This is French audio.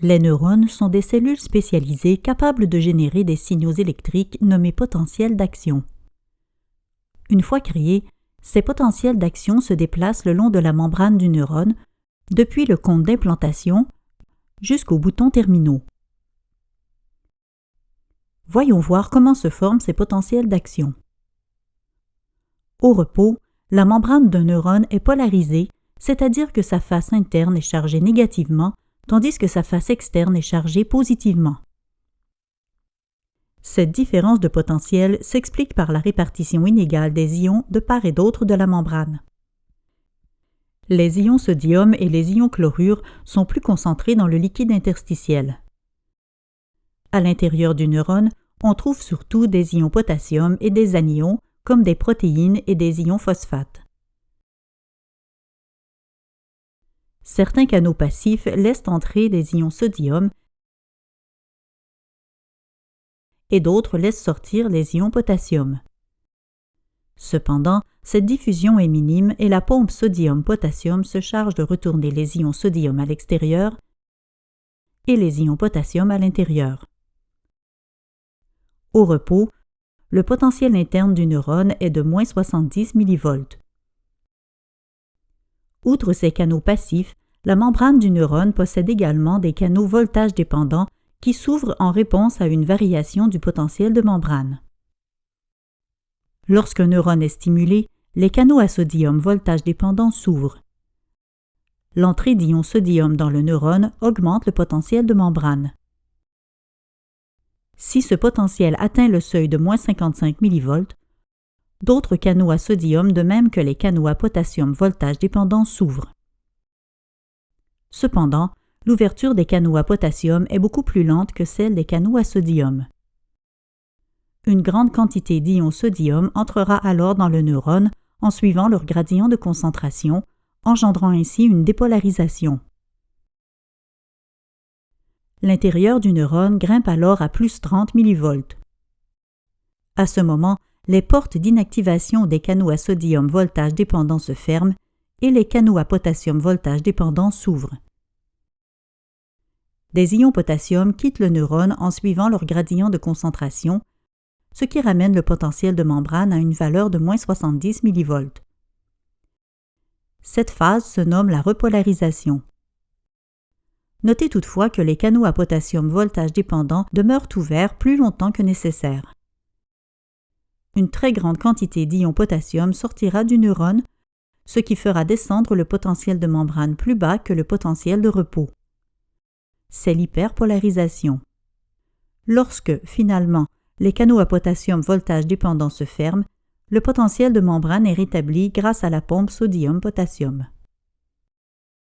Les neurones sont des cellules spécialisées capables de générer des signaux électriques nommés potentiels d'action. Une fois créés, ces potentiels d'action se déplacent le long de la membrane du neurone, depuis le cône d'implantation jusqu'aux boutons terminaux. Voyons voir comment se forment ces potentiels d'action. Au repos, la membrane d'un neurone est polarisée, c'est-à-dire que sa face interne est chargée négativement, tandis que sa face externe est chargée positivement. Cette différence de potentiel s'explique par la répartition inégale des ions de part et d'autre de la membrane. Les ions sodium et les ions chlorure sont plus concentrés dans le liquide interstitiel. À l'intérieur du neurone, on trouve surtout des ions potassium et des anions, comme des protéines et des ions phosphates. Certains canaux passifs laissent entrer des ions sodium et d'autres laissent sortir les ions potassium. Cependant, cette diffusion est minime et la pompe sodium-potassium se charge de retourner les ions sodium à l'extérieur et les ions potassium à l'intérieur. Au repos, le potentiel interne du neurone est de moins 70 mV. Outre ces canaux passifs, la membrane du neurone possède également des canaux voltage dépendants qui s'ouvrent en réponse à une variation du potentiel de membrane. Lorsqu'un neurone est stimulé, les canaux à sodium voltage dépendant s'ouvrent. L'entrée d'ions sodium dans le neurone augmente le potentiel de membrane. Si ce potentiel atteint le seuil de moins 55 mV, d'autres canaux à sodium de même que les canaux à potassium voltage dépendant s'ouvrent. Cependant, l'ouverture des canaux à potassium est beaucoup plus lente que celle des canaux à sodium. Une grande quantité d'ions sodium entrera alors dans le neurone en suivant leur gradient de concentration, engendrant ainsi une dépolarisation. L'intérieur du neurone grimpe alors à plus 30 mV. À ce moment, les portes d'inactivation des canaux à sodium voltage dépendant se ferment et les canaux à potassium voltage dépendant s'ouvrent. Des ions potassium quittent le neurone en suivant leur gradient de concentration, ce qui ramène le potentiel de membrane à une valeur de moins 70 mV. Cette phase se nomme la repolarisation. Notez toutefois que les canaux à potassium voltage dépendant demeurent ouverts plus longtemps que nécessaire. Une très grande quantité d'ions potassium sortira du neurone, ce qui fera descendre le potentiel de membrane plus bas que le potentiel de repos. C'est l'hyperpolarisation. Lorsque, finalement, les canaux à potassium voltage dépendant se ferment, le potentiel de membrane est rétabli grâce à la pompe sodium-potassium.